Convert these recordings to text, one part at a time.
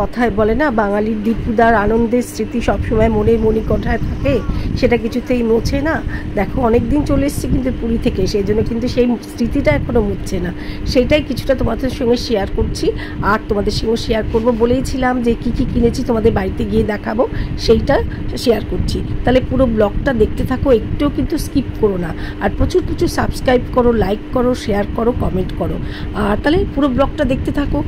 কথায় বলে না, বাঙালির দীপুদার আনন্দের স্মৃতি সবসময় মনের মণিকোঠায় থাকে, সেটা কিছুতেই মোছে না। দেখো অনেক দিন চলে এসেছি কিন্তু পুরী থেকে, সেই জন্য কিন্তু সেই স্মৃতিটা এখনও মুছছে না। সেইটাই কিছুটা তোমাদের সঙ্গে শেয়ার করছি। আর তোমাদের সঙ্গে শেয়ার করব বলেইছিলাম যে কী কী কিনেছি তোমাদের বাড়িতে গিয়ে দেখাবো, সেইটা শেয়ার করছি। তাহলে পুরো ব্লগটা দেখতে থাকো, একটুও কিন্তু স্কিপ করো না। আর প্রচুর প্রচুর সাবস্ক্রাইব করো, লাইক করো, শেয়ার করো, কমেন্ট করো। আর তাহলে পুরো ব্লগটা দেখতে থাকো।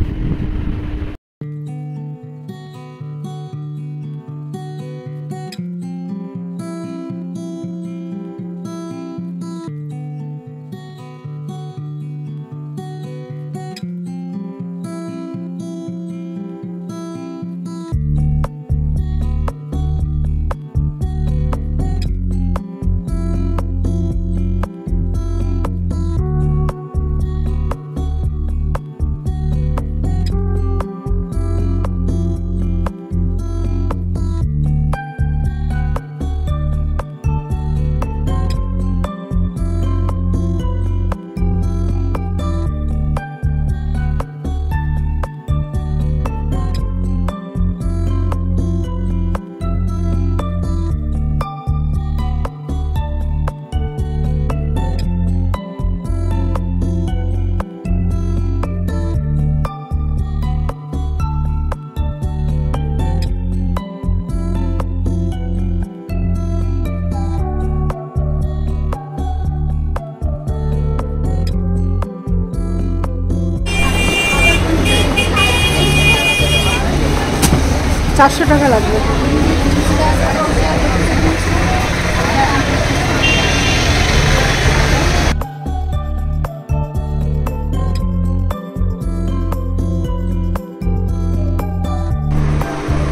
চারশো টাকা লাগবে।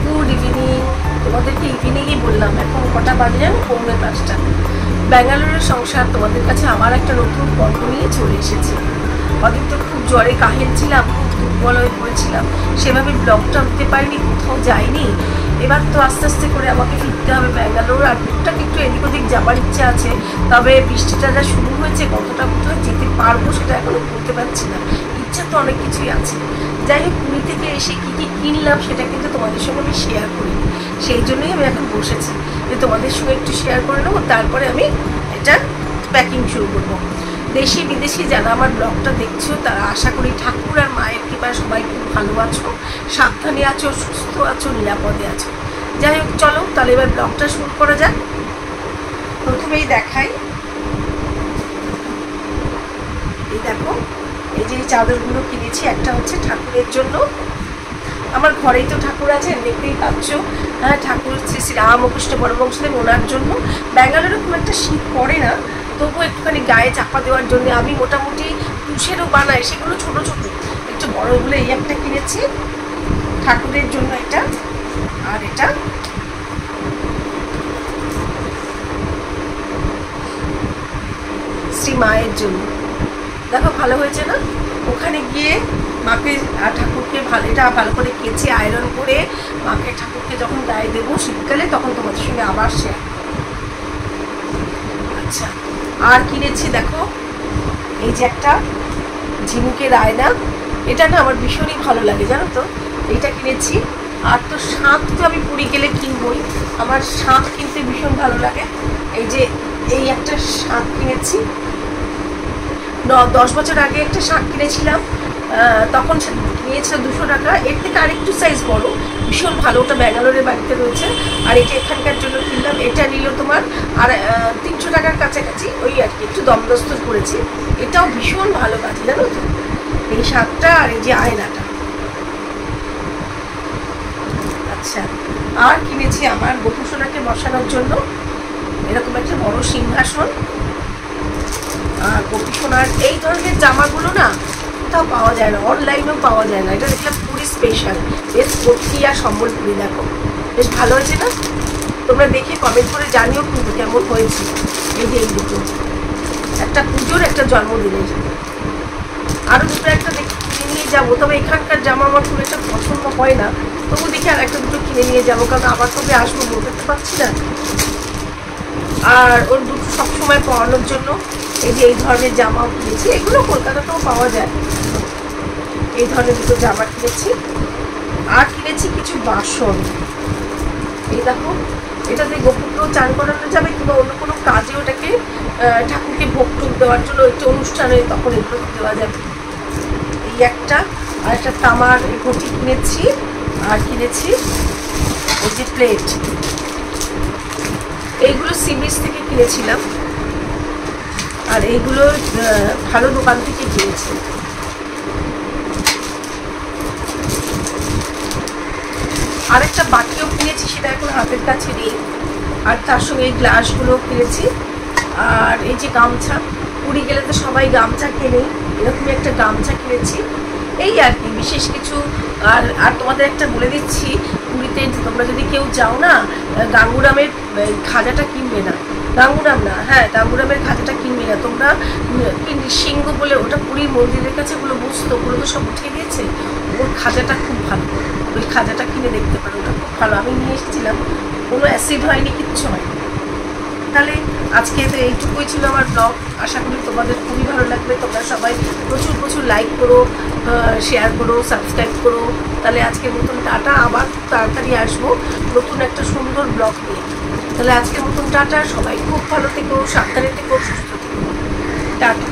গুড ইভিনিং, তোমাদেরকে ইভিনিংই বললাম, এখন কটা বাজে জানো? 4:45। ব্যাঙ্গালোরের সংসার তোমাদের কাছে আমার একটা নতুন পর্ব নিয়ে চলে এসেছি। ওদিন তো খুব জ্বরে কাহিল ছিলাম, খুব দুর্বল হয়ে পড়েছিলাম, সেভাবে ব্লগটা উঠতে পারিনি, কোথাও যাইনি। এবার তো আস্তে আস্তে করে আমাকে ফিরতে হবে ব্যাঙ্গালোর। আর টুকটাক একটু এদিক ওদিক যাবার ইচ্ছা আছে, তবে বৃষ্টিটা যা শুরু হয়েছে, কতটা কোথাও যেতে পারবো সেটা এখনো বলতে পারছি না। ইচ্ছা তো অনেক কিছুই আছে। যাই হোক, পুরী থেকে এসে কী কী কিনলাম সেটা কিন্তু তোমাদের সঙ্গে আমি শেয়ার করি, সেই জন্যই আমি এখন বসেছি যে তোমাদের সঙ্গে একটু শেয়ার করে নেবো, তারপরে আমি এটা প্যাকিং শুরু করবো। দেশি বিদেশি যারা আমার ব্লগটা দেখছো তারা আশা করি ঠাকুর আর মায়ের কৃপায় সবাই খুব ভালো আছো, সাবধানে আছো, সুস্থ আছো, নিরাপদে আছো। যাই হোক, চলো তাহলে এবার ব্লগটা শুরু করা যাক। প্রথমেই দেখাই, এই দেখো, এই যে চাদরগুলো কিনেছি, একটা হচ্ছে ঠাকুরের জন্য, আমার ঘরেই তো ঠাকুর আছে দেখতেই পাচ্ছ। হ্যাঁ, ঠাকুর শ্রী শ্রী রামকৃষ্ণ পরমহংসদেব, ওনার জন্য। ব্যাঙ্গালোরে খুব একটা শীত পড়ে না, তবুও একটুখানি গায়ে চাপা দেওয়ার জন্য আমি মোটামুটি তুষেরও বানাই, সেগুলো ছোটো ছোটো, একটু বড়গুলো এই একটা কিনেছি ঠাকুরের জন্য এটা, আর এটা শ্রী মায়ের জন্য। দেখো ভালো হয়েছে না? ওখানে গিয়ে মাকে আর ঠাকুরকে এটা ভালো করে কেচে আয়রন করে মাকে ঠাকুরকে যখন গায়ে দেবো শীতকালে, তখন তোমাদের সঙ্গে আবার শেয়ার। আচ্ছা, আর কিনেছি দেখো, এই যে একটা ঝিনুকের আয়না, এটা না আমার ভীষণই ভালো লাগে জানো তো, এইটা কিনেছি। আর তো শাঁখ তো আমি পুরী গেলে কিনবই, আমার শাঁখ কিনতে ভীষণ ভালো লাগে। এই যে এই একটা শাঁখ কিনেছি, 10 বছর আগে একটা শাঁখ কিনেছিলাম, তখন সে নিয়েছিল 200 টাকা, এর থেকে আরেকটু সাইজ বড়, ভীষণ ভালো, ওটা ব্যাঙ্গালোরের বাড়িতে রয়েছে। আর এটা এখানকার জন্য কিনলাম, এটা নিল তোমার আর 300 টাকার কাছাকাছি, ওই আর কি, একটু দমদস্তর করেছি। এটাও ভীষণ ভালো কাজ জানো তো, এই শাঁখটা আর এই যে আয়নাটা। আচ্ছা, আর কিনেছি আমার গোপুসোনাকে বসানোর জন্য এরকম একটা বড় সিংহাসন। আর গোপুসোনার এই ধরনের জামাগুলো না কোথাও পাওয়া যায় না, অনলাইনেও পাওয়া যায় না। এটা দেখলাম পুরী স্পেশাল, বেশ ভর্তি আর সম্বলপুরি। দেখো বেশ ভালো হয়েছে না? তোমরা দেখে কমেন্ট করে জানিও কিন্তু কেমন হয়েছে। এই যে এই দুটো, একটা পুজোর, একটা জন্মদিনের, আরও দুটো একটা দেখে কিনে নিয়ে যাবো। তবে এখানকার জামা আমার খুব একটা পছন্দ হয় না, তবু দেখি আর একটা দুটো কিনে নিয়ে যাবো, কারণ আবার কবে আসবো বলতে পারছি না। আর ওর দুটো সবসময় পরানোর জন্য এই যে এই ধরনের জামাও কিনেছি, এগুলো কলকাতাতেও পাওয়া যায়। এই ধরনের দুটো জামা কিনেছি। আর কিনেছি কিছু বাসন। এই দেখো, এটাতে গোপুরকেও চান করানো যাবে কিংবা অন্য কোনো কাজে ওটাকে ঠাকুরকে ভোগ টোক দেওয়ার জন্য একটু অনুষ্ঠানে তখন এগুলো দেওয়া যাবে। এই একটা, আর একটা তামার ঘটি কিনেছি, আর কিনেছি এই যে প্লেট। এইগুলো সি বিচ থেকে কিনেছিলাম, আর এইগুলো ভালো দোকান থেকে কিনেছি। আর একটা বাটিও কিনেছি, সেটা এখন হাতের কাছে নেই। আর তার সঙ্গে এই গ্লাসগুলো কিনেছি। আর এই যে গামছা, পুরী গেলে তো সবাই গামছা কেনে, এরকমই একটা গামছা কিনেছি। এই আর কি, বিশেষ কিছু। আর তোমাদের একটা বলে দিচ্ছি, পুরীতে তোমরা যদি কেউ যাও না, গাঙ্গুরামের খাজাটা কিনবে না। গাঙ্গুরাম না, হ্যাঁ গাঙ্গুরামের খাজাটা কিনবে না তোমরা। সিংহ বলে ওটা পুরীর মন্দিরের কাছে ওগুলো বসতো, ওগুলো তো সব উঠিয়ে দিয়েছে। ওর খাজাটা খুব ভালো, ওই খাজাটা কিনে দেখতে পারো, ওটা খুব ভালো। আমি নিয়ে এসেছিলাম, কোনো অ্যাসিড হয়নি, কিচ্ছু হয়নি। তাহলে আজকে তো এইটুকুই ছিল আমার ব্লগ। আশা করি তোমাদের খুবই ভালো লাগবে। তোমরা সবাই প্রচুর প্রচুর লাইক করো, শেয়ার করো, সাবস্ক্রাইব করো। তাহলে আজকের মতন টাটা, আবার তাড়াতাড়ি আসবো নতুন একটা সুন্দর ব্লগ নিয়ে। তাহলে আজকের মতন টাটা, সবাই খুব ভালো থেকো, সাবধানে থেকো, সুস্থ থেকো, টাটা।